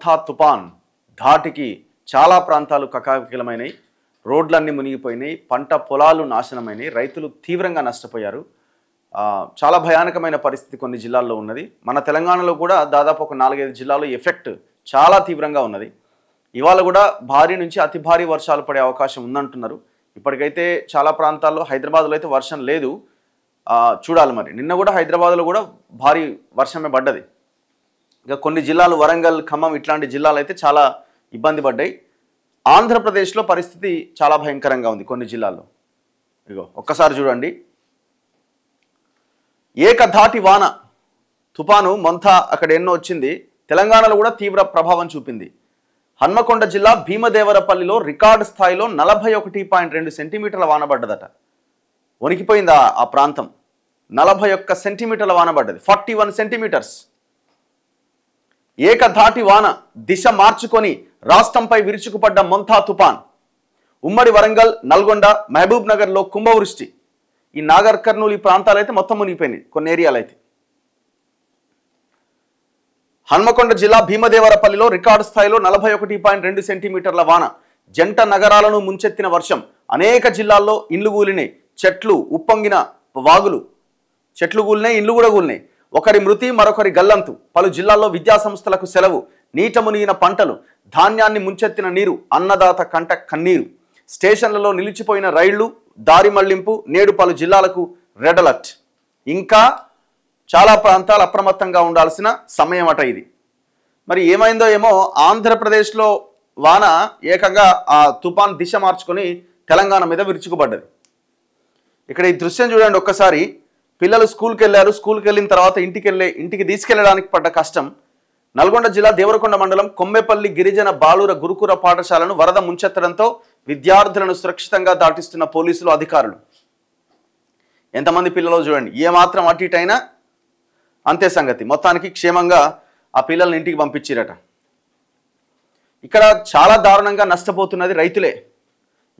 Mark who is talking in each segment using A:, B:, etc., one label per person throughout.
A: మొంథా తుపాన్ ధాటికి చాలా ప్రాంతాలు కకావికలమైనవి, రోడ్లన్నీ మునిగిపోయినాయి, పంట పొలాలు నాశనమైనవి, రైతులు తీవ్రంగా నష్టపోయారు. చాలా భయానకమైన పరిస్థితి కొన్ని జిల్లాల్లో ఉన్నది. మన తెలంగాణలో కూడా దాదాపు ఒక 4-5 జిల్లాల్లో ఎఫెక్ట్ చాలా తీవ్రంగా ఉన్నది. ఇవాళ కూడా భారీ నుంచి అతి భారీ వర్షాలు పడే అవకాశం ఉందంటున్నారు. ఇప్పటికైతే చాలా ప్రాంతాల్లో, హైదరాబాద్లో అయితే వర్షం లేదు, చూడాలి మరి. నిన్న కూడా హైదరాబాద్లో కూడా భారీ వర్షమే పడ్డది. ఇక కొన్ని జిల్లాలు వరంగల్, ఖమ్మం ఇట్లాంటి జిల్లాలు అయితే చాలా ఇబ్బంది పడ్డాయి. ఆంధ్రప్రదేశ్లో పరిస్థితి చాలా భయంకరంగా ఉంది కొన్ని జిల్లాల్లో. ఇగో ఒక్కసారి చూడండి. ఏకధాటి వాన తుపాను మొంథా అక్కడ ఎన్నో వచ్చింది. తెలంగాణలో కూడా తీవ్ర ప్రభావం చూపింది. హన్మకొండ జిల్లా భీమదేవరపల్లిలో రికార్డు స్థాయిలో 41.2 సెంటీమీటర్ల వాన పడ్డదట. వణికిపోయింది ఆ ప్రాంతం. 41 సెంటీమీటర్ల వాన పడ్డది, 41 సెంటీమీటర్స్. ఏకధాటి వాన దిశ మార్చుకొని రాష్ట్రంపై విరుచుకుపడ్డ మొంథా తుపాన్. ఉమ్మడి వరంగల్, నల్గొండ, మహబూబ్ నగర్లో కుంభవృష్టి. ఈ నాగర్ కర్నూలు ఈ ప్రాంతాలు అయితే మొత్తం మునిగిపోయినాయి, కొన్ని ఏరియాలు అయితే. హన్మకొండ జిల్లా భీమదేవరపల్లిలో రికార్డు స్థాయిలో 41.2 సెంటీమీటర్ల వాన. జంట నగరాలను ముంచెత్తిన వర్షం. అనేక జిల్లాల్లో ఇండ్లు కూలినాయి, చెట్లు ఉప్పొంగిన వాగులు, చెట్లు కూలినాయి, ఇండ్లు కూడా కూలినాయి. ఒకరి మృతి, మరొకరి గల్లంతు. పలు జిల్లాల్లో విద్యాసంస్థలకు సెలవు. నీట మునిగిన పంటలు, ధాన్యాన్ని ముంచెత్తిన నీరు, అన్నదాత కంట కన్నీరు. స్టేషన్లలో నిలిచిపోయిన రైళ్లు, దారి మళ్లింపు. నేడు పలు జిల్లాలకు రెడ్ అలర్ట్. ఇంకా చాలా ప్రాంతాలు అప్రమత్తంగా ఉండాల్సిన సమయం అట ఇది. మరి ఏమైందో ఏమో, ఆంధ్రప్రదేశ్లో వాన ఏకంగా ఆ తుఫాన్ దిశ మార్చుకొని తెలంగాణ మీద విరుచుకుపడ్డది. ఇక్కడ ఈ దృశ్యం చూడండి ఒక్కసారి. పిల్లలు స్కూల్కి వెళ్ళారు, స్కూల్కి వెళ్ళిన తర్వాత ఇంటికి తీసుకెళ్లడానికి పడ్డ కష్టం. నల్గొండ జిల్లా దేవరకొండ మండలం కొమ్మెపల్లి గిరిజన బాలుర గురుకుల పాఠశాలను వరద ముంచెత్తడంతో విద్యార్థులను సురక్షితంగా దాటిస్తున్న పోలీసులు, అధికారులు. ఎంతమంది పిల్లలు చూడండి, ఏమాత్రం అటు ఇటు అయినా అంతే సంగతి. మొత్తానికి క్షేమంగా ఆ పిల్లల్ని ఇంటికి పంపించారట. ఇక్కడ చాలా దారుణంగా నష్టపోతున్నది రైతులే.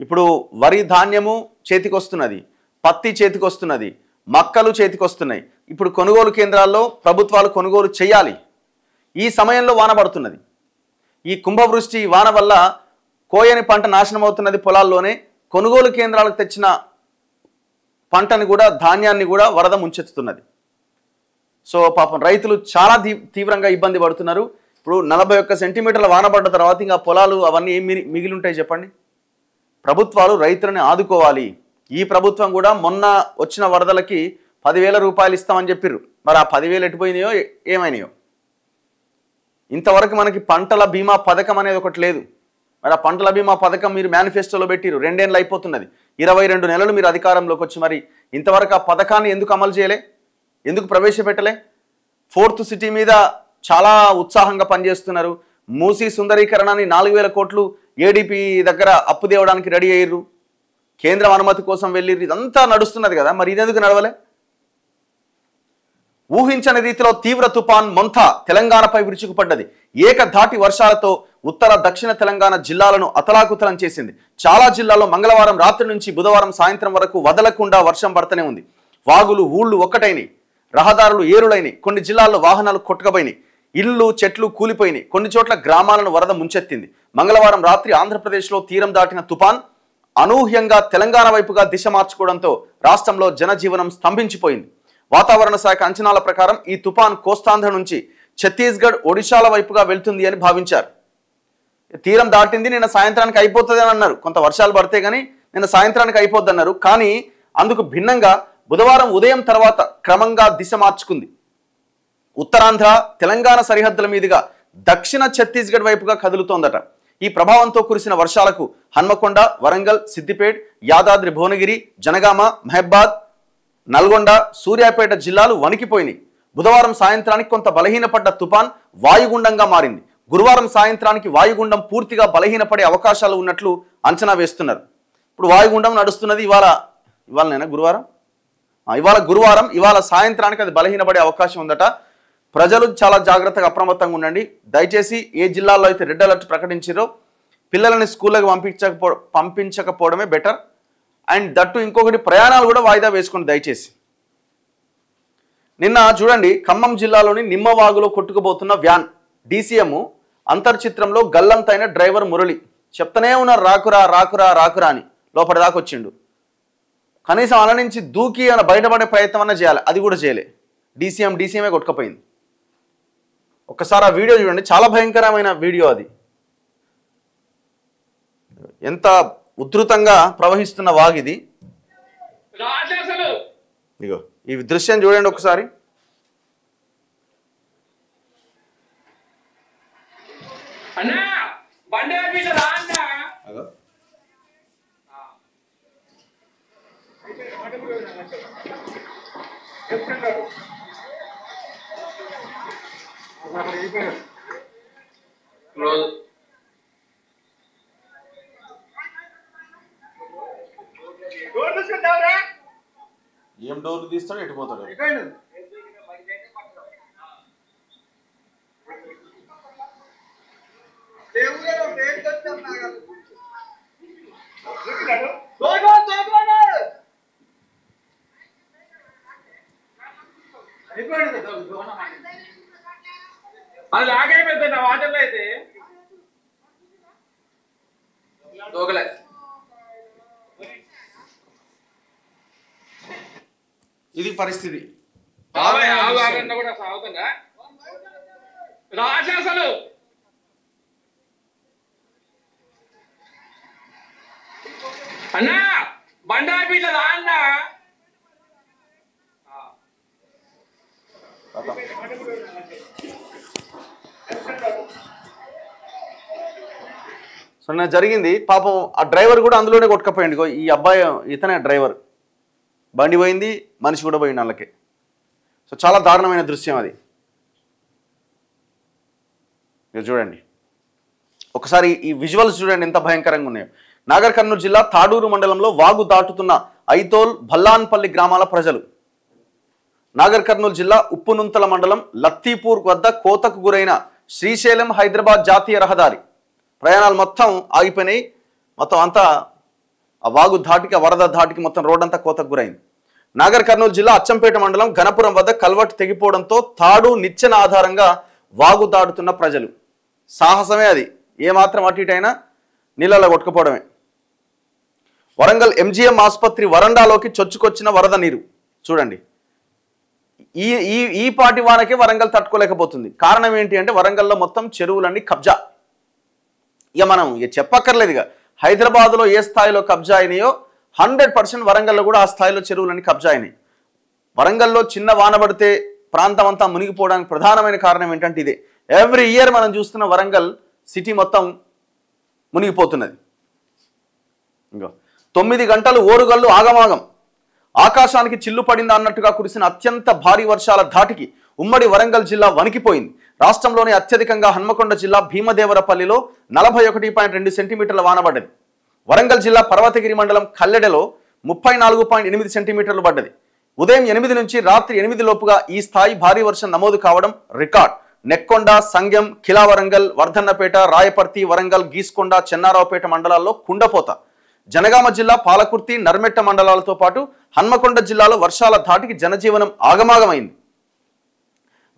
A: ఇప్పుడు వరి ధాన్యము చేతికొస్తున్నది, పత్తి చేతికొస్తున్నది, మక్కలు చేతికొస్తున్నాయి. ఇప్పుడు కొనుగోలు కేంద్రాల్లో ప్రభుత్వాలు కొనుగోలు చేయాలి. ఈ సమయంలో వాన పడుతున్నది. ఈ కుంభవృష్టి వాన వల్ల కోయని పంట నాశనం అవుతున్నది పొలాల్లోనే. కొనుగోలు కేంద్రాలకు తెచ్చిన పంటని కూడా, ధాన్యాన్ని కూడా వరద ముంచెత్తుతున్నది. సో పాపం రైతులు చాలా తీవ్రంగా ఇబ్బంది పడుతున్నారు. ఇప్పుడు 41 సెంటీమీటర్ల వాన పడ్డ తర్వాత ఇంకా పొలాలు అవన్నీ ఏం మిగిలి ఉంటాయి చెప్పండి. ప్రభుత్వాలు రైతులని ఆదుకోవాలి. ఈ ప్రభుత్వం కూడా మొన్న వచ్చిన వరదలకి 10,000 రూపాయలు ఇస్తామని చెప్పిర్రు. మరి ఆ 10,000 ఎటుపోయినాయో, ఏమైనాయో. ఇంతవరకు మనకి పంటల బీమా పథకం అనేది ఒకటి లేదు. మరి ఆ పంటల బీమా పథకం మీరు మేనిఫెస్టోలో పెట్టిరు, 2 ఏళ్ళు అయిపోతున్నది. 22 నెలలు మీరు అధికారంలోకి వచ్చి మరి ఇంతవరకు ఆ పథకాన్ని ఎందుకు అమలు చేయలే, ఎందుకు ప్రవేశపెట్టలే? 4th సిటీ మీద చాలా ఉత్సాహంగా పనిచేస్తున్నారు. మూసీ సుందరీకరణని 4,000 కోట్లు ఏడీపీ దగ్గర అప్పు తేవడానికి రెడీ అయ్యారు. కేంద్రం అనుమతి కోసం వెళ్ళిర్రు. ఇదంతా నడుస్తున్నది కదా, మరి ఇదెందుకు నడవలే? ఊహించని రీతిలో తీవ్ర తుఫాన్ మొంథా తెలంగాణపై విరుచుకుపడ్డది. ఏకధాటి వర్షాలతో ఉత్తర, దక్షిణ తెలంగాణ జిల్లాలను అతలాకుతలం చేసింది. చాలా జిల్లాల్లో మంగళవారం రాత్రి నుంచి బుధవారం సాయంత్రం వరకు వదలకుండా వర్షం పడుతూనే ఉంది. వాగులు, ఊళ్ళు ఒక్కటైనాయి, రహదారులు ఏరులైనాయి. కొన్ని జిల్లాల్లో వాహనాలు కొట్టుకుపోయినాయి, ఇళ్ళు, చెట్లు కూలిపోయినాయి. కొన్ని చోట్ల గ్రామాలను వరద ముంచెత్తింది. మంగళవారం రాత్రి ఆంధ్రప్రదేశ్లో తీరం దాటిన తుఫాన్ అనూహ్యంగా తెలంగాణ వైపుగా దిశ మార్చుకోవడంతో రాష్ట్రంలో జనజీవనం స్తంభించిపోయింది. వాతావరణ శాఖ అంచనాల ప్రకారం ఈ తుఫాన్ కోస్తాంధ్ర నుంచి ఛత్తీస్గఢ్, ఒడిశాల వైపుగా వెళ్తుంది అని భావించారు. తీరం దాటింది, నిన్న సాయంత్రానికి అయిపోతుంది అని అన్నారు. కొంత వర్షాలు పడితే కానీ నిన్న సాయంత్రానికి అయిపోద్ది అన్నారు. కానీ అందుకు భిన్నంగా బుధవారం ఉదయం తర్వాత క్రమంగా దిశ మార్చుకుంది. ఉత్తరాంధ్ర, తెలంగాణ సరిహద్దుల మీదుగా దక్షిణ ఛత్తీస్గఢ్ వైపుగా కదులుతోందట. ఈ ప్రభావంతో కురిసిన వర్షాలకు హన్మకొండ, వరంగల్, సిద్దిపేట్, యాదాద్రి భువనగిరి, జనగామ, మహబాద్, నల్గొండ, సూర్యాపేట జిల్లాలు వణికిపోయినాయి. బుధవారం సాయంత్రానికి కొంత బలహీనపడ్డ తుఫాన్ వాయుగుండంగా మారింది. గురువారం సాయంత్రానికి వాయుగుండం పూర్తిగా బలహీనపడే అవకాశాలు ఉన్నట్లు అంచనా వేస్తున్నారు. ఇప్పుడు వాయుగుండం నడుస్తున్నది. ఇవాళ గురువారం, ఇవాళ సాయంత్రానికి అది బలహీనపడే అవకాశం ఉందట. ప్రజలు చాలా జాగ్రత్తగా అప్రమత్తంగా ఉండండి. దయచేసి ఏ జిల్లాల్లో అయితే రెడ్ అలర్ట్ ప్రకటించారో పిల్లలని స్కూళ్ళకి పంపించకపోవడమే బెటర్. అండ్ దట్టు ఇంకొకటి, ప్రయాణాలు కూడా వాయిదా వేసుకోండి దయచేసి. నిన్న చూడండి, ఖమ్మం జిల్లాలోని నిమ్మవాగులో కొట్టుకుపోతున్న వ్యాన్. డీసీఎం అంతర్చిత్రంలో గల్లంతైన డ్రైవర్ మురళి చెప్తూనే ఉన్నారు రాకురా రాకురా రాకురా అని, లోపలి దాకా వచ్చిండు. కనీసం అలా నుంచి దూకి అని బయటపడే ప్రయత్నం అన్నా చేయాలి, అది కూడా చేయలే. డీసీఎంఏ కొట్టుకపోయింది. ఒక్కసారి ఆ వీడియో చూడండి, చాలా భయంకరమైన వీడియో అది. ఎంత ఉధృతంగా ప్రవహిస్తున్న వాగిది. ఇగో ఈ దృశ్యం చూడండి ఒకసారి. ఏం డోర్లు తీస్తాడు, ఎటు పోతాడు?
B: అది లాగైపోతుంది నా వాటర్లో అయితే దోగలే.
A: ఇది పరిస్థితి.
B: కూడా సాగుతుందా రాజాసలు అన్నా బండాపీట రా అన్నా.
A: సో నా జరిగింది పాపం. ఆ డ్రైవర్ కూడా అందులోనే కొట్టుకపోయింది. ఈ అబ్బాయి ఇతనే డ్రైవర్. బండి పోయింది, మనిషి కూడా పోయింది వాళ్ళకి. సో చాలా దారుణమైన దృశ్యం అది. మీరు చూడండి ఒకసారి ఈ విజువల్స్ చూడండి ఎంత భయంకరంగా ఉన్నాయో. నాగర్ కర్నూలు జిల్లా తాడూరు మండలంలో వాగు దాటుతున్న ఐతోల్ భల్లాన్పల్లి గ్రామాల ప్రజలు. నాగర్ కర్నూలు జిల్లా ఉప్పునుంతల మండలం లత్తీపూర్ వద్ద కోతకు గురైన శ్రీశైలం హైదరాబాద్ జాతీయ రహదారి ప్రయాణాలు మొత్తం ఆగిపోయినాయి. మొత్తం అంతా ఆ వాగు ధాటికి, ఆ వరద ధాటికి మొత్తం రోడ్ అంతా కోతకు గురైంది. నాగర్ కర్నూలు జిల్లా అచ్చంపేట మండలం గణపురం వద్ద కల్వర్ట్ తెగిపోవడంతో తాడు నిచ్చెన ఆధారంగా వాగు దాటుతున్న ప్రజలు. సాహసమే అది, ఏమాత్రం అటు ఇటు అయినా నీళ్ళలో కొట్టుకుపోవడమే. వరంగల్ ఎంజీఎం ఆసుపత్రి వరండాలోకి చొచ్చుకొచ్చిన వరద నీరు చూడండి. ఈ ఈ ఈ పాటి వానకే వరంగల్ తట్టుకోలేకపోతుంది. కారణం ఏంటి అంటే వరంగల్లో మొత్తం చెరువులన్నీ కబ్జా. ఇక మనం చెప్పక్కర్లేదు. ఇక హైదరాబాద్లో ఏ స్థాయిలో కబ్జా అయినాయో 100% వరంగల్లో కూడా ఆ స్థాయిలో చెరువులన్నీ కబ్జా అయినాయి. వరంగల్లో చిన్న వాన పడితే ప్రాంతం అంతా మునిగిపోవడానికి ప్రధానమైన కారణం ఏంటంటే ఇదే. ఎవ్రీ ఇయర్ మనం చూస్తున్న వరంగల్ సిటీ మొత్తం మునిగిపోతున్నది. ఇంకా 9 గంటలు ఓరుగల్లు ఆగమాగం. ఆకాశానికి చిల్లు పడిందా అన్నట్టుగా కురిసిన అత్యంత భారీ వర్షాల ధాటికి ఉమ్మడి వరంగల్ జిల్లా వణికిపోయింది. రాష్ట్రంలోని అత్యధికంగా హన్మకొండ జిల్లా భీమదేవరపల్లిలో 41.2 సెంటీమీటర్ల వాన పడ్డది. వరంగల్ జిల్లా పర్వతగిరి మండలం కల్లెడలో 34.8 సెంటీమీటర్లు పడ్డది. ఉదయం 8 నుంచి రాత్రి 8 లోపుగా ఈ స్థాయి భారీ వర్షం నమోదు కావడం రికార్డ్. నెక్కొండ, సంగెం, ఖిలా వరంగల్, వర్ధన్నపేట, రాయపర్తి, వరంగల్, గీస్కొండ, చెన్నారావుపేట మండలాల్లో కుండపోత. జనగామ జిల్లా పాలకుర్తి, నర్మెట్ట మండలాలతో పాటు హన్మకొండ జిల్లాలో వర్షాల ధాటికి జనజీవనం ఆగమాగమైంది.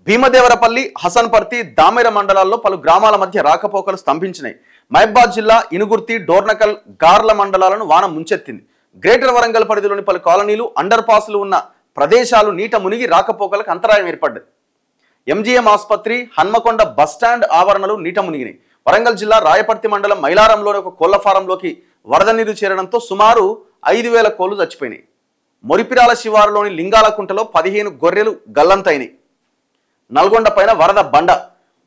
A: భీమదేవరపల్లి, హసన్పర్తి, దామెర మండలాల్లో పలు గ్రామాల మధ్య రాకపోకలు స్తంభించినాయి. మహబాద్ జిల్లా ఇనుగుర్తి, డోర్నకల్, గార్ల మండలాలను వాన ముంచెత్తింది. గ్రేటర్ వరంగల్ పరిధిలోని పలు కాలనీలు, అండర్ పాస్లు ఉన్న ప్రదేశాలు నీట మునిగి రాకపోకలకు అంతరాయం ఏర్పడ్డది. ఎంజీఎం ఆసుపత్రి, హన్మకొండ బస్టాండ్ ఆవరణలు నీట మునిగినాయి. వరంగల్ జిల్లా రాయపర్తి మండలం మైలారంలోని ఒక కోళ్ల ఫారంలోకి వరద నీరు చేరడంతో సుమారు 5,000 కోళ్లు చచ్చిపోయినాయి. మొరిపిరాల శివారులోని లింగాలకుంటలో 15 గొర్రెలు గల్లంతైనాయి. నల్గొండ పైన వరద బండ.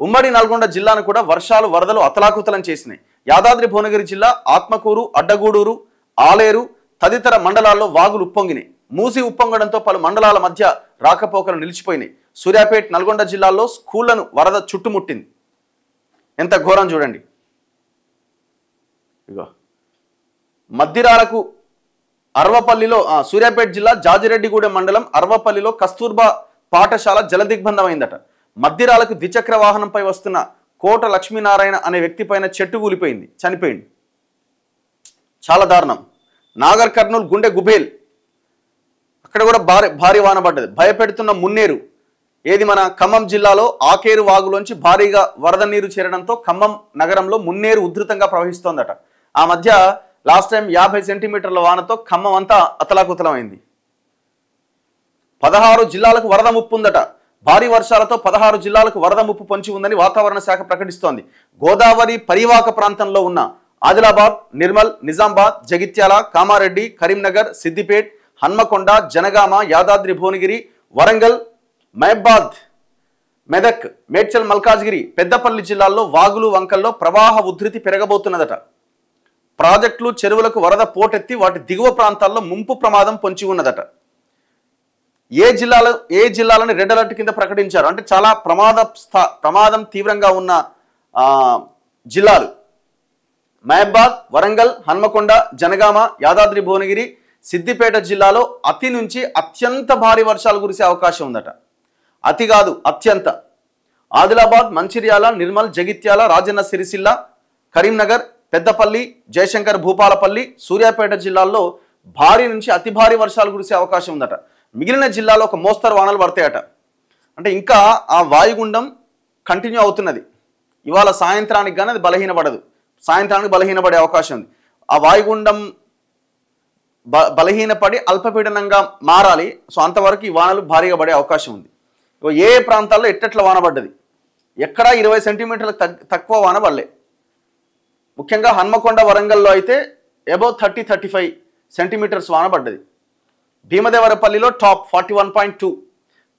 A: ఉమ్మడి నల్గొండ జిల్లాను కూడా వర్షాలు, వరదలు అతలాకుతలం చేసినాయి. యాదాద్రి భువనగిరి జిల్లా ఆత్మకూరు, అడ్డగూడూరు, ఆలేరు తదితర మండలాల్లో వాగులు ఉప్పొంగినాయి. మూసి ఉప్పొంగడంతో పలు మండలాల మధ్య రాకపోకలు నిలిచిపోయినాయి. సూర్యాపేట, నల్గొండ జిల్లాల్లో స్కూళ్లను వరద చుట్టుముట్టింది. ఎంత ఘోరం చూడండి. ఇగో మద్దిరాలకు అర్వపల్లిలో, సూర్యాపేట జిల్లా జాజిరెడ్డిగూడెం మండలం అర్వపల్లిలో కస్తూర్బా పాఠశాల జలదిగ్బంధమైందట. మద్దిరాలకు ద్విచక్ర వాహనంపై వస్తున్న కోట లక్ష్మీనారాయణ అనే వ్యక్తి పైన చెట్టు కూలిపోయింది, చనిపోయింది. చాలా దారుణం. నాగర్ కర్నూలు గుండె గుబేల్, అక్కడ కూడా భారీ వాన పడ్డది. భయపెడుతున్న మున్నేరు. ఏది మన ఖమ్మం జిల్లాలో ఆకేరు వాగులోంచి భారీగా వరద నీరు చేరడంతో ఖమ్మం నగరంలో మున్నేరు ఉధృతంగా ప్రవహిస్తోందట. ఆ మధ్య లాస్ట్ టైం 50 సెంటీమీటర్ల వానతో ఖమ్మం అంతా అతలాకుతలమైంది. 16 జిల్లాలకు వరద ముప్పు ఉందట. భారీ వర్షాలతో 16 జిల్లాలకు వరద ముప్పు పొంచి ఉందని వాతావరణ శాఖ ప్రకటిస్తోంది. గోదావరి పరివాహక ప్రాంతంలో ఉన్న ఆదిలాబాద్, నిర్మల్, నిజామాబాద్, జగిత్యాల, కామారెడ్డి, కరీంనగర్, సిద్దిపేట్, హన్మకొండ, జనగామ, యాదాద్రి భువనగిరి, వరంగల్, మహబాద్, మెదక్, మేడ్చల్, మల్కాజ్గిరి, పెద్దపల్లి జిల్లాల్లో వాగులు వంకల్లో ప్రవాహ ఉధృతి పెరగబోతున్నదట. ప్రాజెక్టులు, చెరువులకు వరద పోటెత్తి వాటి దిగువ ప్రాంతాల్లో ముంపు ప్రమాదం పొంచి ఉన్నదట. ఏ జిల్లాలను రెడ్ అలర్ట్ కింద ప్రకటించారు అంటే చాలా ప్రమాదం తీవ్రంగా ఉన్న జిల్లాలు మహబాద్, వరంగల్, హన్మకొండ, జనగామ, యాదాద్రి భువనగిరి, సిద్దిపేట జిల్లాలో అతి నుంచి అత్యంత భారీ వర్షాలు కురిసే అవకాశం ఉందట. అతి కాదు, అత్యంత. ఆదిలాబాద్, మంచిర్యాల, నిర్మల్, జగిత్యాల, రాజన్న సిరిసిల్ల, కరీంనగర్, పెద్దపల్లి, జయశంకర్ భూపాలపల్లి, సూర్యాపేట జిల్లాల్లో భారీ నుంచి అతి భారీ వర్షాలు కురిసే అవకాశం ఉందట. మిగిలిన జిల్లాలో ఒక మోస్తరు వానలు పడతాయట. అంటే ఇంకా ఆ వాయుగుండం కంటిన్యూ అవుతున్నది. ఇవాళ సాయంత్రానికి కానీ అది బలహీనపడదు. సాయంత్రానికి బలహీనపడే అవకాశం ఉంది. ఆ వాయుగుండం బలహీనపడి అల్పపీడనంగా మారాలి. సో అంతవరకు ఈ వానలు భారీగా పడే అవకాశం ఉంది. ఏ ప్రాంతాల్లో ఎట్టెట్ల వాన పడ్డది, ఎక్కడా 20 సెంటీమీటర్లకు తక్కువ వాన పడలే. ముఖ్యంగా హన్మకొండ, వరంగల్లో అయితే అబౌవ్ 30-35 సెంటీమీటర్స్ వాన పడ్డది. భీమదేవరపల్లిలో టాప్ 41.2,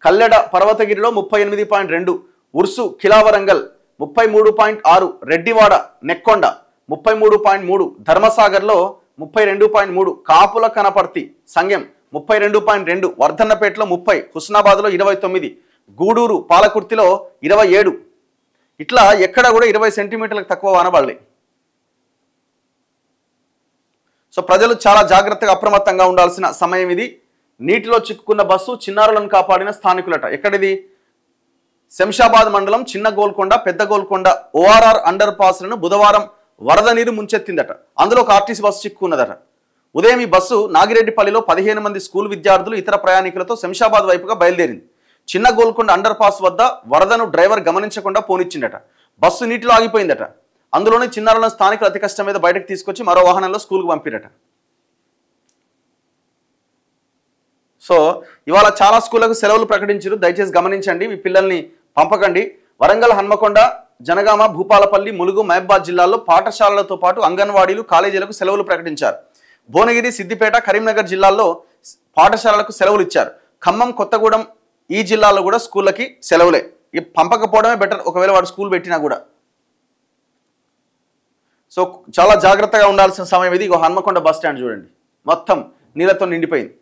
A: కల్లెడ పర్వతగిరిలో 38.2, ఉర్సు కిలావరంగల్ 33.6, రెడ్డివాడ నెక్కొండ 33.3, ధర్మసాగర్లో 32.3, కాపుల కనపర్తి సంగెం 32.2, వర్ధన్నపేటలో 30, హుస్నాబాద్లో 29, గూడూరు పాలకుర్తిలో 27. ఇట్లా ఎక్కడ కూడా 20 సెంటీమీటర్లకు తక్కువ వాన పడలే. సో ప్రజలు చాలా జాగ్రత్తగా అప్రమత్తంగా ఉండాల్సిన సమయం ఇది. నీటిలో చిక్కుకున్న బస్సు చిన్నారులను కాపాడిన స్థానికులట. ఎక్కడిది? శంషాబాద్ మండలం చిన్న గోల్కొండ, పెద్ద గోల్కొండ ఓఆర్ఆర్ అండర్ పాస్లను బుధవారం వరద నీరు ముంచెత్తిందట. అందులో ఒక ఆర్టీసీ బస్సు చిక్కుకున్నదట. ఉదయం ఈ బస్సు నాగిరెడ్డిపల్లిలో 15 మంది స్కూల్ విద్యార్థులు ఇతర ప్రయాణికులతో శంషాబాద్ వైపుగా బయలుదేరింది. చిన్న గోల్కొండ అండర్ పాస్ వద్ద వరదను డ్రైవర్ గమనించకుండా పోనిచ్చిండట. బస్సు నీటిలో ఆగిపోయిందట. అందులోనే చిన్నారులను స్థానికులు అతి కష్టం మీద బయటకు తీసుకొచ్చి మరో వాహనంలో స్కూల్కి పంపిరట. సో ఇవాళ చాలా స్కూళ్లకు సెలవులు ప్రకటించారు. దయచేసి గమనించండి, మీ పిల్లల్ని పంపకండి. వరంగల్, హన్మకొండ, జనగామ, భూపాలపల్లి, ములుగు, మహబాద్ జిల్లాల్లో పాఠశాలలతో పాటు అంగన్వాడీలు, కాలేజీలకు సెలవులు ప్రకటించారు. భువనగిరి, సిద్దిపేట, కరీంనగర్ జిల్లాల్లో పాఠశాలలకు సెలవులు ఇచ్చారు. ఖమ్మం, కొత్తగూడెం ఈ జిల్లాలో కూడా స్కూళ్ళకి సెలవులే. ఈ పంపకపోవడమే బెటర్, ఒకవేళ వాడు స్కూల్ పెట్టినా కూడా. సో చాలా జాగ్రత్తగా ఉండాల్సిన సమయం ఇది. హన్మకొండ బస్ స్టాండ్ చూడండి, మొత్తం నీళ్ళతో నిండిపోయింది.